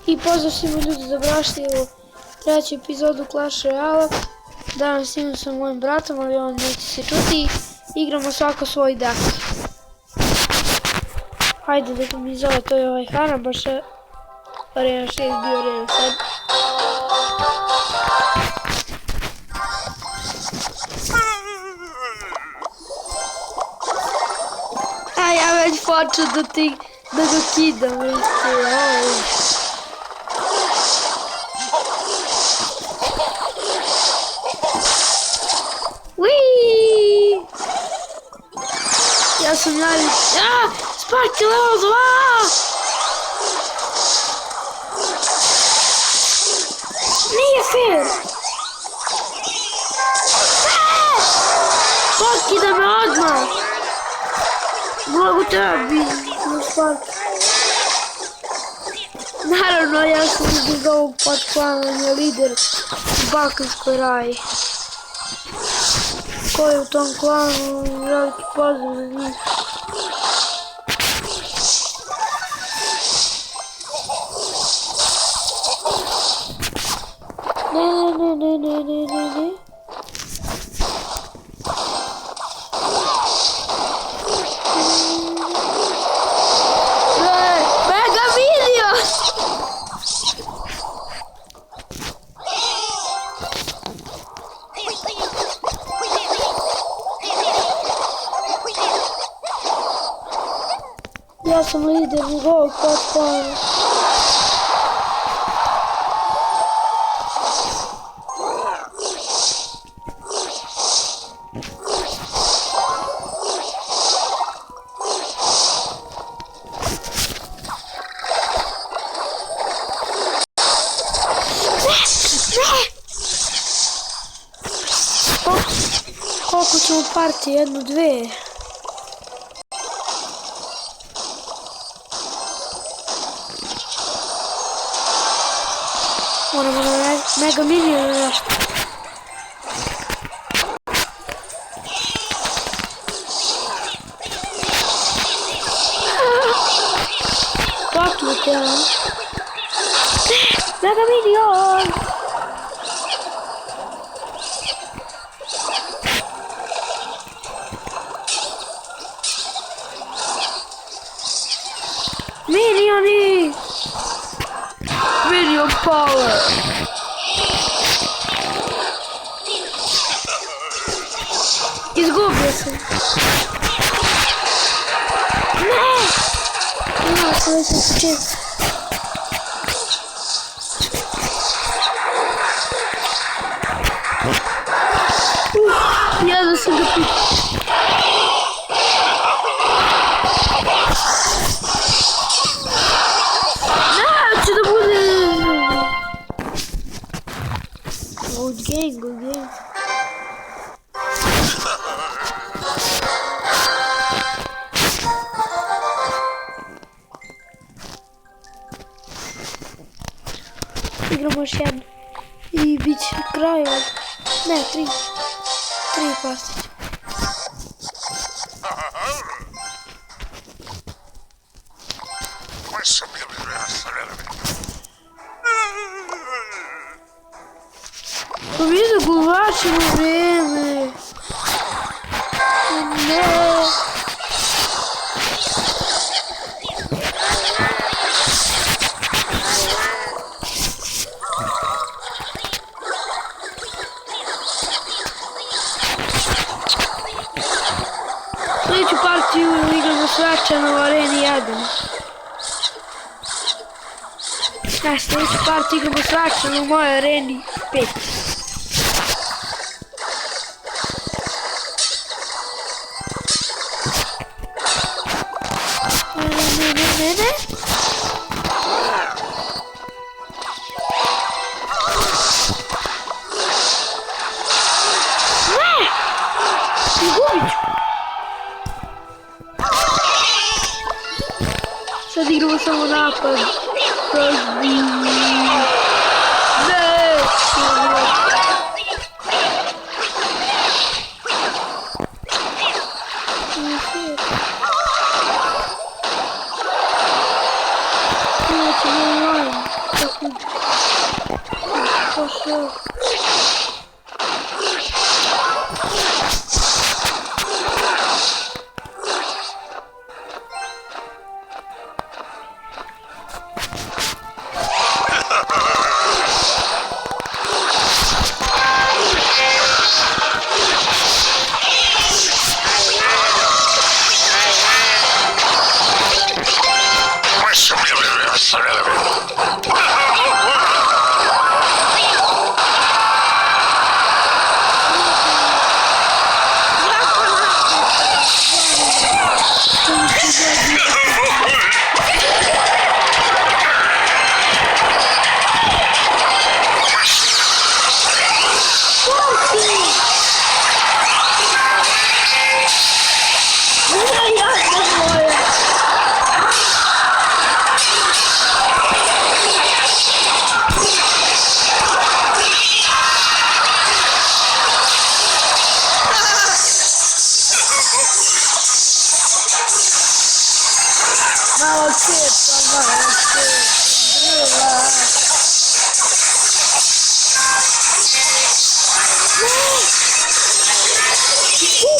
I pozdrav svima ljudi, dobrodošli u treću epizodu Clash Royale. Danas imam sa mojim bratom, ali on neće se čuti. Igramo svako svoj deck. Hajde da mi zove, to je ovaj Hana, baš je Arena 6 bio Arena 7. A ja već počeo da ga kidam, vidite, Wiii! Ja sam navik... Sparky level 2! Nije fair! Sparky da me odmah! Mnogo tebi, Sparky. Naravno, ja sam iz ovog podklana, on je lider u Balkanskoj raji. Ko je u tom klanu, veliki pozdrav za njih. Ne. Mega video! Ja sam lider njegovog podklana. Koliko ćemo partije? Jednu, dve. Moramo na mega minion ili nešto. Paknite, ja. Mega minion! Minioni! Minion power! Izgubio sam. Ne! Ja sam već se čim. Jedno sam ga pitao. Good game. Igramo još jednu. I bit će kraj od... Ne, tri partiće. Pa mi da gulačimo vreme. Ne. Sljedeću partiju igramo svečano u Areni 1. Sljedeću partiju igramo svečano u mojoj Areni 5. Ne. Izgubit ću. Sad igramo samo napad. Prozbi. Ne. Пошел.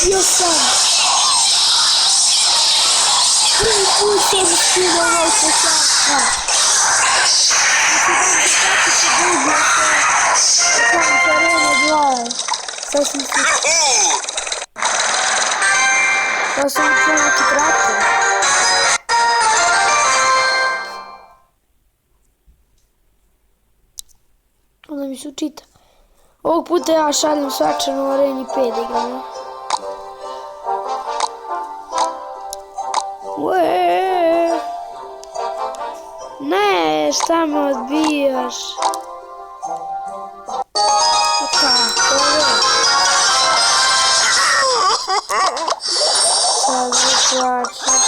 Убил сам. Пусть он скидывал сначала. Сейчас он начинает играться. Onda mi se učita. Ovog puta ja šaljem svačanu u areni 5 da igramo. Ueee. Ne, šta me odbijaš? Kako je? Sad zaplačem.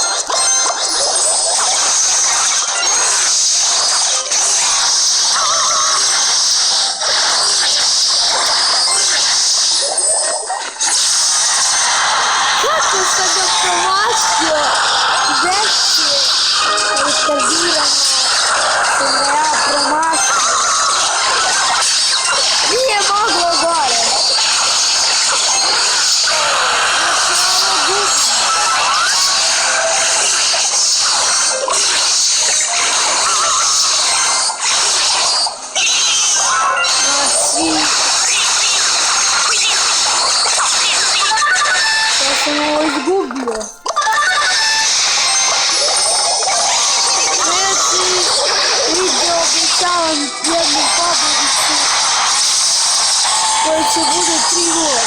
Će bude 3-0.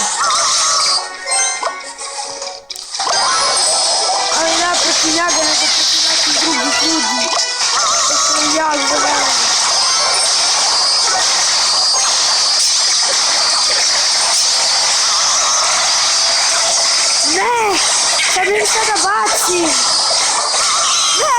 Ali ne protiv njega, nego protiv nekih drugih ljudi. To sam ja zavrano. Ne! Sad im sada bacim! Ne!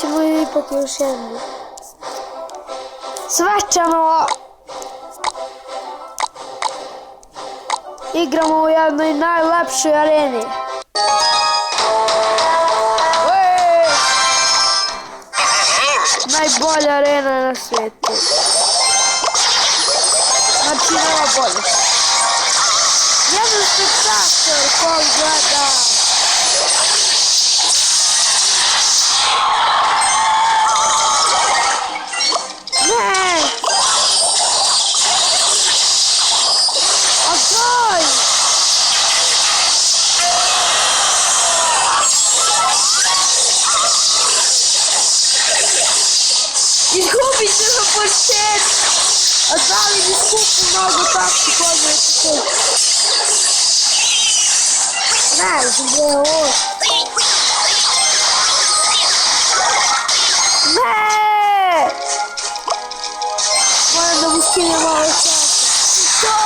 Ćemo ipak još jednu. Svečano igramo u jednoj najlepšoj areni. Najbolja arena na svijetu. Znači nema bolje. Jedan spektator koji gleda. Izgubit ću na početku, a da li mi skupu mnogo takti kodne početku? Ne znam gdje je ovo. Ne! Moram da mu skinem malo časa. To!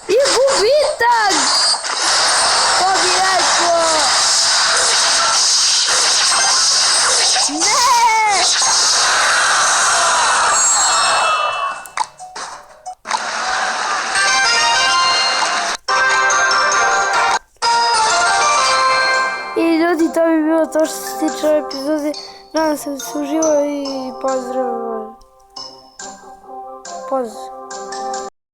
Ne! bilo to što se tiče ove epizode. Nadam se da se uživao i pozdrav. Pozdrav.